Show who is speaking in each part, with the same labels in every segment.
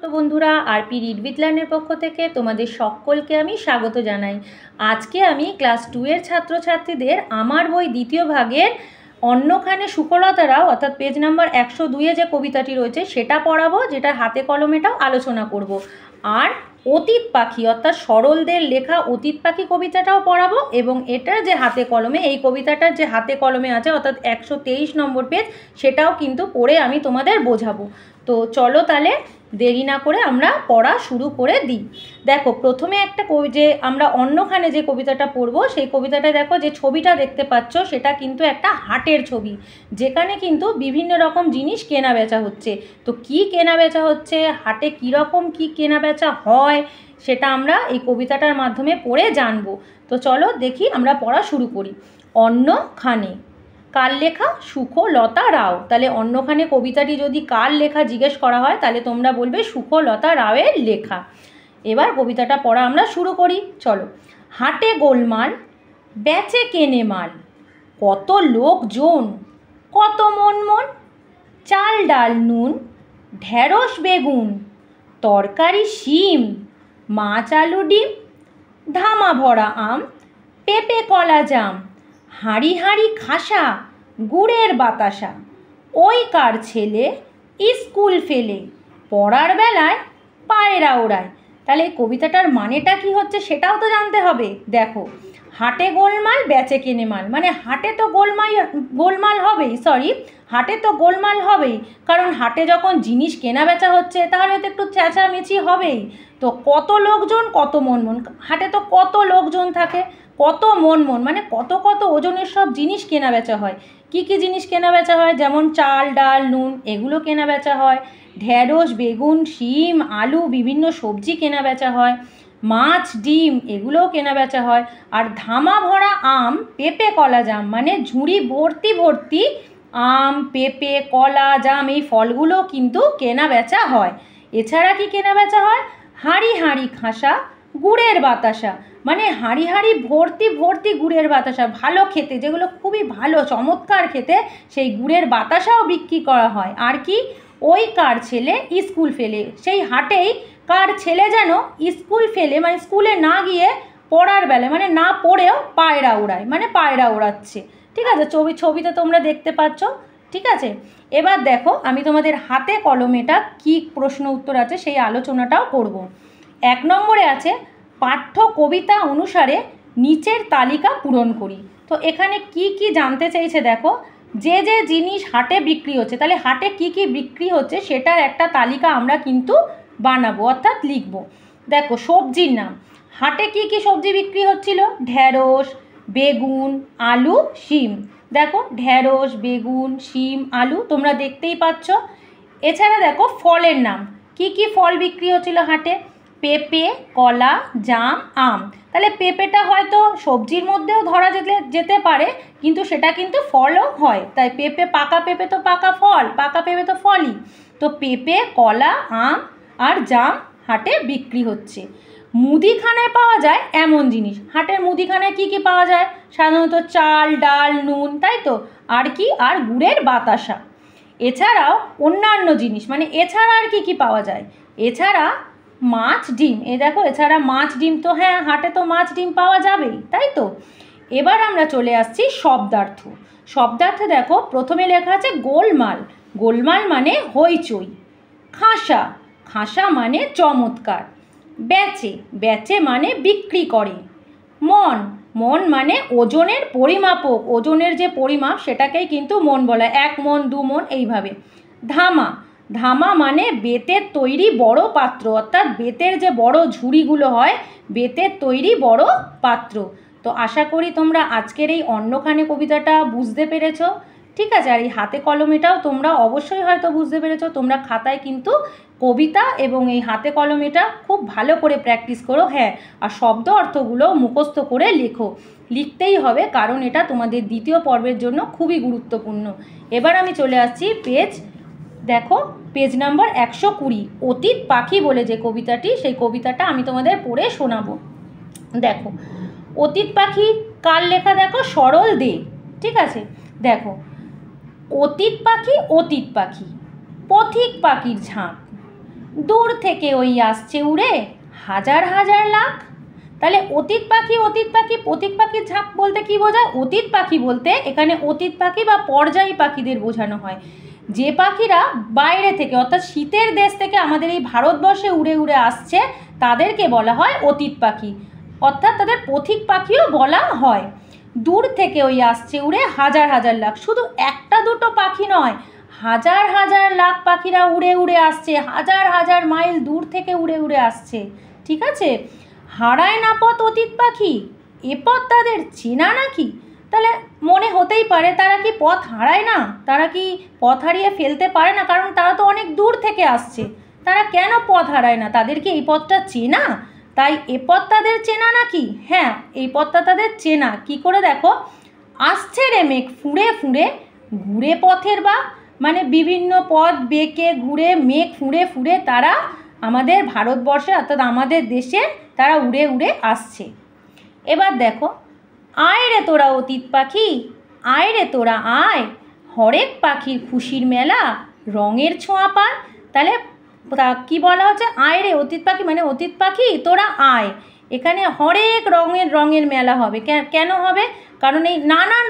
Speaker 1: তো বন্ধুরা, RP read with লার্নের পক্ষ থেকে তোমাদের সকলকে আমি স্বাগত জানাই। আজকে আমি ক্লাস 2 এর ছাত্রছাত্রীদের আমার বই দ্বিতীয় ভাগের অন্যখানে সুকলতারাও অর্থাৎ পেজ নাম্বার 102-এ যে কবিতাটি রয়েছে সেটা পড়াবো, যেটা হাতে কলমেটাও আলোচনা করব। আর অতীত পাখি অর্থাৎ সরলদের লেখা অতীত পাখি কবিতাটাও পড়াবো, এবং এটার যে হাতে কলমে এই কবিতাটার যে হাতে কলমে আছে অর্থাৎ 123 নম্বর পেজ, সেটাও কিন্তু পড়ে আমি তোমাদের বোঝাবো। তো চলো তাহলে দেরি না করে আমরা পড়া শুরু করে দিই। দেখো, প্রথমে একটা যে আমরা অন্যখানে যে কবিতাটা পড়বো সেই কবিতাটা দেখো, যে ছবিটা দেখতে পাচ্ছ সেটা কিন্তু একটা হাটের ছবি, যেখানে কিন্তু বিভিন্ন রকম জিনিস কেনা বেচা হচ্ছে। তো কি কেনা বেচা হচ্ছে, হাটে কীরকম কি কেনা বেচা হয়, সেটা আমরা এই কবিতাটার মাধ্যমে পড়ে জানবো। তো চলো দেখি, আমরা পড়া শুরু করি। অন্যখানে, কার লেখা? সুখলতা রাও। তাহলে অন্যখানে কবিতাটি যদি কার লেখা জিজ্ঞেস করা হয় তাহলে তোমরা বলবে সুখলতা রাওয়ের লেখা। এবার কবিতাটা পড়া আমরা শুরু করি, চলো। হাটে গোলমাল, বেচে কেনে মাল, কত লোকজন, কত মন মন, চাল ডাল নুন, ঢেঁড়স বেগুন, তরকারি শিম, মাছ আলু ডিম, ধামা ভরা আম, পেঁপে কলা জাম, হাঁড়ি হাঁড়ি খাসা, গুড়ের বাতাসা, ওই কার ছেলে স্কুল ফেলে, পড়ার বেলায় পায়রা ওড়ায়। তাহলে এই কবিতাটার মানেটা কি হচ্ছে সেটাও তো জানতে হবে। দেখো, হাটে গোলমাল, বেচে কেনে মাল, মানে হাটে তো গোলমাল হবেই, হাটে তো গোলমাল হবেই, কারণ হাটে যখন জিনিস কেনা বেচা হচ্ছে তাহলে তো একটু চেঁচামেচি হবেই। তো কত লোকজন, কত মন মন, হাটে তো কত লোকজন থাকে, কত মন মন মানে কত কত ওজনের সব জিনিস কেনা বেচা হয়। কি কি জিনিস কেনা বেচা হয়? যেমন চাল ডাল নুন, এগুলো কেনা বেচা হয়। ঢেঁড়স বেগুন শিম আলু বিভিন্ন সবজি কেনা বেচা হয়। মাছ ডিম এগুলোও কেনা বেচা হয়। আর ধামা ভরা আম পেঁপে কলা জাম, মানে ঝুড়ি ভর্তি ভর্তি আম পেঁপে কলা জাম এই ফলগুলো কিন্তু কেনা বেচা হয়। এছাড়া কি কেনা বেচা হয়? হাঁড়ি হাঁড়ি খাসা, গুড়ের বাতাসা, মানে হাঁড়ি হাঁড়ি ভর্তি ভর্তি গুড়ের বাতাসা, ভালো খেতে, যেগুলো খুবই ভালো চমৎকার খেতে, সেই গুড়ের বাতাসাও বিক্রি করা হয়। আর কি? ওই কার ছেলে স্কুল ফেলে, সেই হাটেই কার ছেলে যেন স্কুল ফেলে, মানে স্কুলে না গিয়ে পড়ার বেলায়, মানে না পড়েও পায়রা ওড়ায়, মানে পায়রা ওড়াচ্ছে। ঠিক আছে, ছবিতে তোমরা দেখতে পাচ্ছ। ঠিক আছে, এবার দেখো আমি তোমাদের হাতে কলমেটা কি প্রশ্ন উত্তর আছে সেই আলোচনাটাও করব। 1 নম্বরে আছে পাঠ্য কবিতা অনুসারে নিচের তালিকা পূরণ করি। তো এখানে কি কি জানতে চাইছে দেখো, যে যে জিনিস হাটে বিক্রি হচ্ছে, তাহলে হাটে কি কি বিক্রি হচ্ছে সেটার একটা তালিকা আমরা কিন্তু বানাবো অর্থাৎ লিখব। দেখো, সবজির নাম, হাটে কি কি সবজি বিক্রি হচ্ছিল? ঢেঁড়স বেগুন আলু শিম। দেখো, ঢেঁড়স বেগুন শিম আলু তোমরা দেখতেই পাচ্ছ। এছাড়া দেখো ফলের নাম, কি কি ফল বিক্রি হচ্ছিল হাটে? পেঁপে কলা জাম আম। তাহলে পেঁপেটা হয়তো সবজির মধ্যেও ধরা যেতে পারে, কিন্তু সেটা কিন্তু ফলও হয়। তাই পেঁপে, পাকা পেঁপে তো পাকা ফল, পাকা পেঁপে তো ফলই। তো পেঁপে কলা আম আর জাম হাটে বিক্রি হচ্ছে। মুদিখানায় পাওয়া যায় এমন জিনিস, হাটের মুদিখানায় কি কি পাওয়া যায়? সাধারণত চাল ডাল নুন, তাই তো, আর কি? আর গুড়ের বাতাসা। এছাড়াও অন্যান্য জিনিস, মানে এছাড়া আর কি কি পাওয়া যায়? এছাড়া মাছ ডিম, দেখো এছাড়া মাছ ডিম, তো হ্যাঁ হাটে তো মাছ ডিম পাওয়া যাবেই, তাই তো। এবার আমরা চলে আসছি শব্দার্থ। শব্দার্থে দেখো প্রথমে লেখা আছে গোলমাল, গোলমাল মানে হইচই। খাসা, খাসা মানে চমৎকার। বেচে, বেচে মানে বিক্রি করে। মন, মন মানে ওজনের পরিমাপক, ওজনের যে পরিমাপ সেটাকেই কিন্তু মন বলা হয়, 1 মন 2 মন এইভাবে। ধামা, ধামা মানে বেতের তৈরি বড় পাত্র, অর্থাৎ বেতের যে বড় ঝুড়িগুলো হয়, বেতের তৈরি বড় পাত্র। তো আশা করি তোমরা আজকের এই অন্যখানে কবিতাটা বুঝতে পেরেছো। ঠিক আছে, আর এই হাতে কলমেটাও তোমরা অবশ্যই হয়তো বুঝতে পেরেছো। তোমরা খাতায় কিন্তু কবিতা এবং এই হাতে কলমেটা খুব ভালো করে প্র্যাকটিস করো। হ্যাঁ, আর শব্দ অর্থগুলো মুখস্থ করে লেখো, লিখতেই হবে, কারণ এটা তোমাদের দ্বিতীয় পর্বের জন্য খুবই গুরুত্বপূর্ণ। এবার আমি চলে আসছি দেখো পেজ নাম্বার 120, অতীত পাখি বলে যে কবিতাটি, সেই কবিতাটা আমি তোমাদের পড়ে শোনাবো। দেখো, অতীত পাখি কার লেখা? দেখো, সরল দে। ঠিক আছে, দেখো, অতীত পাখি অতীত পাখি, পথিক পাখির ঝাঁক, দূর থেকে ওই আসছে উড়ে হাজার হাজার লাখ। তাহলে অতীত পাখি প্রতীক পাখির ঝাঁক বলতে কি বোঝায়? অতীত পাখি বলতে এখানে অতীত পাখি বা পর্যায়ী পাখিদের বোঝানো হয়, যে পাখিরা বাইরে থেকে অর্থাৎ শীতের দেশ থেকে আমাদের এই ভারতবর্ষে উড়ে উড়ে আসছে তাদেরকে বলা হয় অতীত পাখি, অর্থাৎ তাদের পথিক পাখিও বলা হয়। দূর থেকে ওই আসছে উড়ে হাজার হাজার লাখ, শুধু একটা দুটো পাখি নয়, হাজার হাজার লাখ পাখিরা উড়ে উড়ে আসছে, হাজার হাজার মাইল দূর থেকে উড়ে উড়ে আসছে। ঠিক আছে, হারায় না পথ অতীত পাখি, এ পথ তাদের চেনা নাকি? তাহলে মনে হতেই পারে তারা কি পথ হারায় না, তারা কি পথ হারিয়ে ফেলতে পারে না, কারণ তারা তো অনেক দূর থেকে আসছে, তারা কেন পথ হারায় না? তাদের কি এই পথটা চেনা, তাই এ পথ তাদের চেনা নাকি? হ্যাঁ, এই পথটা তাদের চেনা। কি করে দেখো, আসছে রে মেঘ ফুঁড়ে ফুঁড়ে ঘুরে পথের বাঁক, মানে বিভিন্ন পথ বেঁকে ঘুরে মেঘ ফুঁড়ে ফুঁড়ে তারা আমাদের ভারতবর্ষে অর্থাৎ আমাদের দেশে তারা উড়ে উড়ে আসছে। এবার দেখো, আয় রে তোরা অতীত পাখি, আয় রে তোরা আয়, হরেক পাখির খুশির মেলা রঙের ছোঁয়া পায়। তাহলে কি বলা হচ্ছে? আয় রে অতীত পাখি, মানে অতীত পাখি তোরা আয়, এখানে হরেক রঙের মেলা হবে। কেন হবে? কারণ এই নানান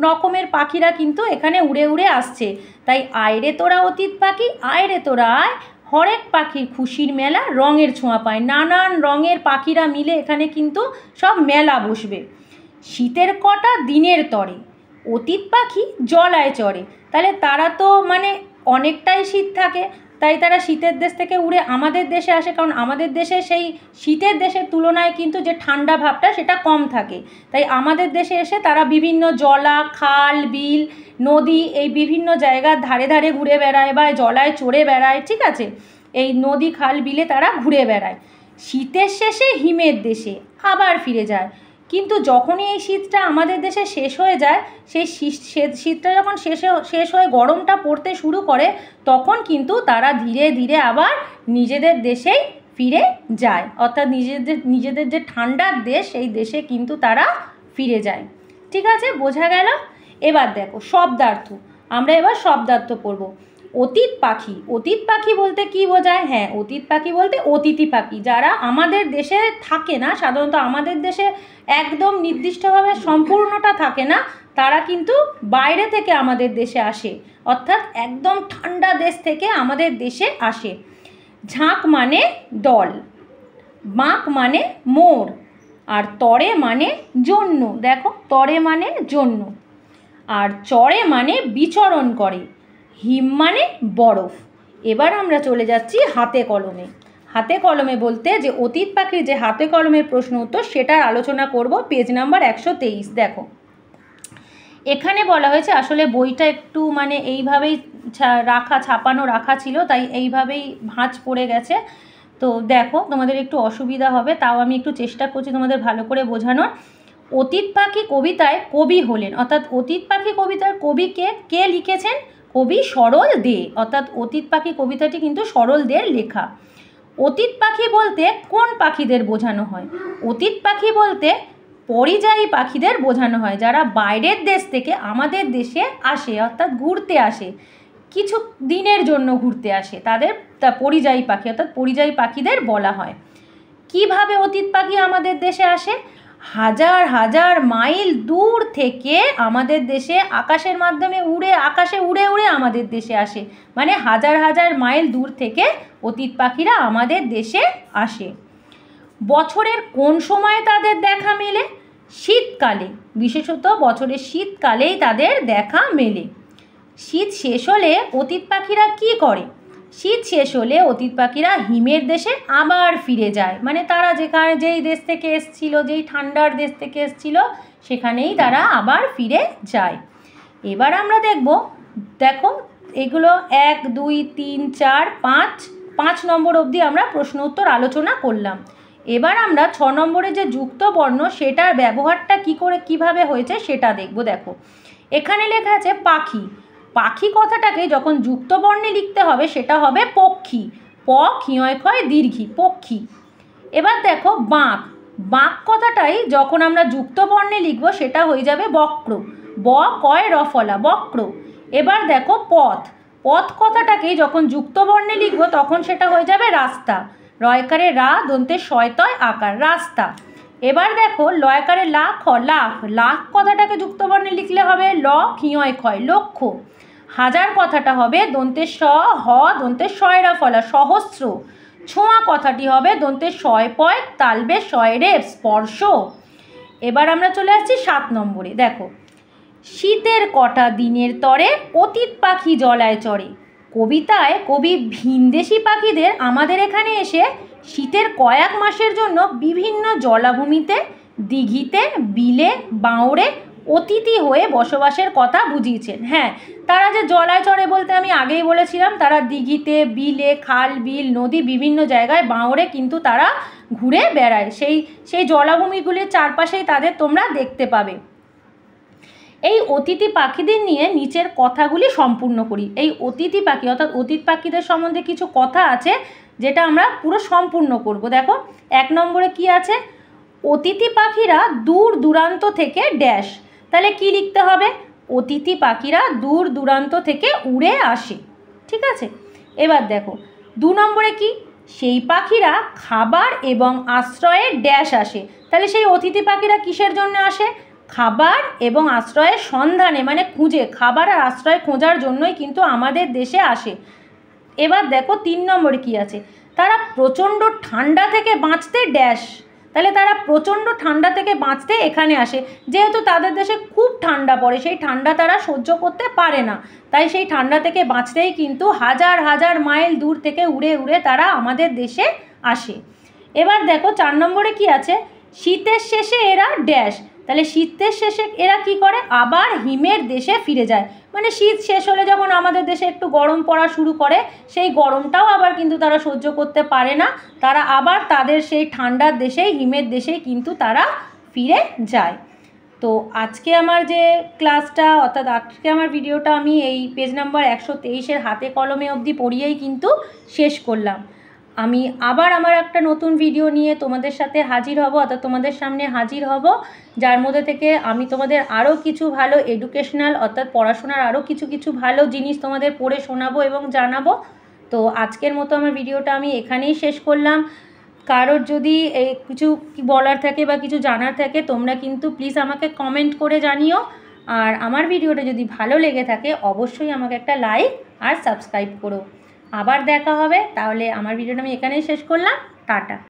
Speaker 1: রকমের পাখিরা কিন্তু এখানে উড়ে উড়ে আসছে, তাই আয় রে তোরা অতীত পাখি, আয় রে তোরা আয়, হরেক পাখির খুশির মেলা রঙের ছোঁয়া পায়। নানান রঙের পাখিরা মিলে এখানে কিন্তু সব মেলা বসবে। শীতের কটা দিনের তরে অতীত পাখি জলায় চড়ে। তাহলে তারা তো মানে অনেকটাই শীত থাকে, তাই তারা শীতের দেশ থেকে উড়ে আমাদের দেশে আসে, কারণ আমাদের দেশে সেই শীতের দেশের তুলনায় কিন্তু যে ঠান্ডা ভাবটা সেটা কম থাকে, তাই আমাদের দেশে এসে তারা বিভিন্ন জলা, খাল, বিল, নদী এই বিভিন্ন জায়গার ধারে ধারে ঘুরে বেড়ায় বা জলায় চড়ে বেড়ায়। ঠিক আছে, এই নদী খাল বিলে তারা ঘুরে বেড়ায়। শীতের শেষে হিমের দেশে আবার ফিরে যায়। কিন্তু যখনই এই শীতটা আমাদের দেশে শেষ হয়ে যায়, সেই শীতটা যখন শেষ হয়ে গরমটা পড়তে শুরু করে, তখন কিন্তু তারা ধীরে ধীরে আবার নিজেদের দেশেই ফিরে যায়, অর্থাৎ নিজেদের যে ঠান্ডার দেশ সেই দেশে কিন্তু তারা ফিরে যায়। ঠিক আছে, বোঝা গেল? এবার দেখো শব্দার্থ, আমরা এবার শব্দার্থ পড়ব। অতীত পাখি বলতে কি বোঝায়? হ্যাঁ, অতীত পাখি বলতে অতিথি পাখি, যারা আমাদের দেশে থাকে না, সাধারণত আমাদের দেশে একদম নির্দিষ্টভাবে সম্পূর্ণটা থাকে না, তারা কিন্তু বাইরে থেকে আমাদের দেশে আসে, অর্থাৎ একদম ঠান্ডা দেশ থেকে আমাদের দেশে আসে। ঝাঁক মানে দল, বাঁক মানে মোড়, আর তরে মানে জন্য। দেখো, তরে মানে জন্য, আর চড়ে মানে বিচরণ করে, হিম মানে বরফ। এবার আমরা চলে যাচ্ছি হাতে কলমে। হাতে কলমে বলতে যে অতীত পাখির যে হাতে কলমের প্রশ্ন উত্তর সেটার আলোচনা করব, পেজ নাম্বার 123। দেখো, এখানে বলা হয়েছে, আসলে বইটা একটু মানে এইভাবেই ছাপানো রাখা ছিল, তাই এইভাবেই ভাঁজ পড়ে গেছে। তো দেখো, তোমাদের একটু অসুবিধা হবে, তাও আমি একটু চেষ্টা করছি তোমাদের ভালো করে বোঝানোর। অতীত পাখি কবিতায় কবি হলেন, অর্থাৎ অতীত পাখি কবিতার কবিকে কে লিখেছেন? কবি সরল দে, অর্থাৎ অতীত পাখি কবিতাটি কিন্তু সরল দের লেখা। অতীত পাখি বলতে কোন পাখিদের বোঝানো হয়? অতীত পাখি বলতে পরিযায়ী পাখিদের বোঝানো হয়, যারা বাইরের দেশ থেকে আমাদের দেশে আসে, অর্থাৎ ঘুরতে আসে, কিছু দিনের জন্য ঘুরতে আসে, তাদের পরিযায়ী পাখি, অর্থাৎ পরিযায়ী পাখিদের বলা হয়। কিভাবে অতীত পাখি আমাদের দেশে আসে? হাজার হাজার মাইল দূর থেকে আমাদের দেশে আকাশের মাধ্যমে আকাশে উড়ে উড়ে আমাদের দেশে আসে, মানে হাজার হাজার মাইল দূর থেকে অতীত পাখিরা আমাদের দেশে আসে। বছরের কোন সময়ে তাদের দেখা মেলে? শীতকালে, বিশেষত বছরের শীতকালেই তাদের দেখা মেলে। শীত শেষ হলে অতীত পাখিরা কি করে? শীত শেষ হলে অতীত পাখিরা হিমের দেশে আবার ফিরে যায়, মানে তারা যেই দেশ থেকে এসছিল, যেই ঠান্ডার দেশ থেকে এসছিল, সেখানেই তারা আবার ফিরে যায়। এবার আমরা দেখো এগুলো 1, 2, 3, 4, 5 নম্বর অবধি আমরা প্রশ্ন উত্তর আলোচনা করলাম। এবার আমরা 6 নম্বরে যে যুক্ত বর্ণ সেটার ব্যবহারটা কিভাবে হয়েছে সেটা দেখব। দেখো, এখানে লেখা আছে পাখি। পাখি কথাটাকে যখন যুক্ত বর্ণে লিখতে হবে সেটা হবে পক্ষী, প ক্ষিয়য় ক্ষয় দীর্ঘী, পক্ষী। এবার দেখো বাঁক, বাঁক কথাটাই যখন আমরা যুক্ত বর্ণে লিখব সেটা হয়ে যাবে বক্র, ব কয় রফলা, বক্র। এবার দেখো পথ, পথ কথাটাকেই যখন যুক্ত বর্ণে লিখবো তখন সেটা হয়ে যাবে রাস্তা। রয়কারে রা, দন্তে শয়তয় আকার, রাস্তা। এবার দেখো লয়কারে লা খ, লাখ। লাখ কথাটাকে যুক্ত বর্ণে লিখলে হবে ল ক্ষিয়য় ক্ষয়, লক্ষ্য। হাজার কথাটা হবে দন্তে স হ, দন্তে শয়রা ফলা, সহস্র। ছোঁয়া কথাটি হবে দন্তে শয় পয় তালবে শয়রে স্পর্শ। এবার আমরা চলে আসছি 7 নম্বরে। দেখো, শীতের কটা দিনের তরে অতীত পাখি জলায় চড়ে। কবিতায় কবি ভিনদেশি পাখিদের আমাদের এখানে এসে শীতের কয়েক মাসের জন্য বিভিন্ন জলাভূমিতে, দিঘিতে, বিলে, বাঁওড়ে অতিথি হয়ে বসবাসের কথা বুঝিয়েছেন। হ্যাঁ, তারা যে জলায় চড়ে বলতে আমি আগেই বলেছিলাম, তারা দিঘিতে, বিলে, খাল, বিল, নদী বিভিন্ন জায়গায় বাঁওড়ে কিন্তু তারা ঘুরে বেড়ায়। সেই জলাভূমিগুলির চারপাশেই তাদের তোমরা দেখতে পাবে। এই অতিথি পাখিদের নিয়ে নিচের কথাগুলি সম্পূর্ণ করি। এই অতিথি পাখি অর্থাৎ অতিথি পাখিদের সম্বন্ধে কিছু কথা আছে যেটা আমরা পুরো সম্পূর্ণ করব। দেখো 1 নম্বরে কি আছে, অতিথি পাখিরা দূর দূরান্ত থেকে ড্যাশ। তাহলে কি লিখতে হবে, অতিথি পাখিরা দূর দূরান্ত থেকে উড়ে আসে। ঠিক আছে, এবার দেখো 2 নম্বরে কি, সেই পাখিরা খাবার এবং আশ্রয়ে ড্যাশ আসে। তাহলে সেই অতিথি পাখিরা কিসের জন্য আসে, খাবার এবং আশ্রয়ের সন্ধানে, মানে খুঁজে, খাবার আর আশ্রয় খোঁজার জন্যই কিন্তু আমাদের দেশে আসে। এবার দেখো 3 নম্বরে কি আছে, তারা প্রচণ্ড ঠান্ডা থেকে বাঁচতে ড্যাশ। তাহলে তারা প্রচণ্ড ঠান্ডা থেকে বাঁচতে এখানে আসে, যেহেতু তাদের দেশে খুব ঠান্ডা পড়ে, সেই ঠান্ডা তারা সহ্য করতে পারে না, তাই সেই ঠান্ডা থেকে বাঁচতেই কিন্তু হাজার হাজার মাইল দূর থেকে উড়ে উড়ে তারা আমাদের দেশে আসে। এবার দেখো 4 নম্বরে কি আছে, শীতের শেষে এরা ড্যাশ। তাহলে শীতের শেষে এরা কি করে, আবার হিমের দেশে ফিরে যায়। মানে শীত শেষ হলে যখন আমাদের দেশে একটু গরম পড়া শুরু করে, সেই গরমটাও আবার কিন্তু তারা সহ্য করতে পারে না, তারা আবার তাদের সেই ঠান্ডার দেশেই, হিমের দেশেই কিন্তু তারা ফিরে যায়। তো আজকে আমার যে ক্লাসটা অর্থাৎ আজকে আমার ভিডিওটা আমি এই পেজ নাম্বার 123-এর হাতে কলমে অবধি পড়িয়েই কিন্তু শেষ করলাম। আমি আবার আমার একটা নতুন ভিডিও নিয়ে তোমাদের সাথে হাজির হব, অর্থাৎ তোমাদের সামনে হাজির হব, যার মধ্যে থেকে আমি তোমাদের আরও কিছু ভালো এডুকেশনাল অর্থাৎ পড়াশোনার আরও কিছু ভালো জিনিস তোমাদের পড়ে শোনাবো এবং জানাবো। তো আজকের মতো আমার ভিডিওটা আমি এখানেই শেষ করলাম। কারোর যদি কিছু বলার থাকে বা কিছু জানার থাকে তোমরা কিন্তু প্লিজ আমাকে কমেন্ট করে জানিও। আর আমার ভিডিওটা যদি ভালো লেগে থাকে অবশ্যই আমাকে একটা লাইক আর সাবস্ক্রাইব করো। আবার দেখা হবে, তাহলে আমার ভিডিওটা আমি এখানেই শেষ করলাম। টাটা।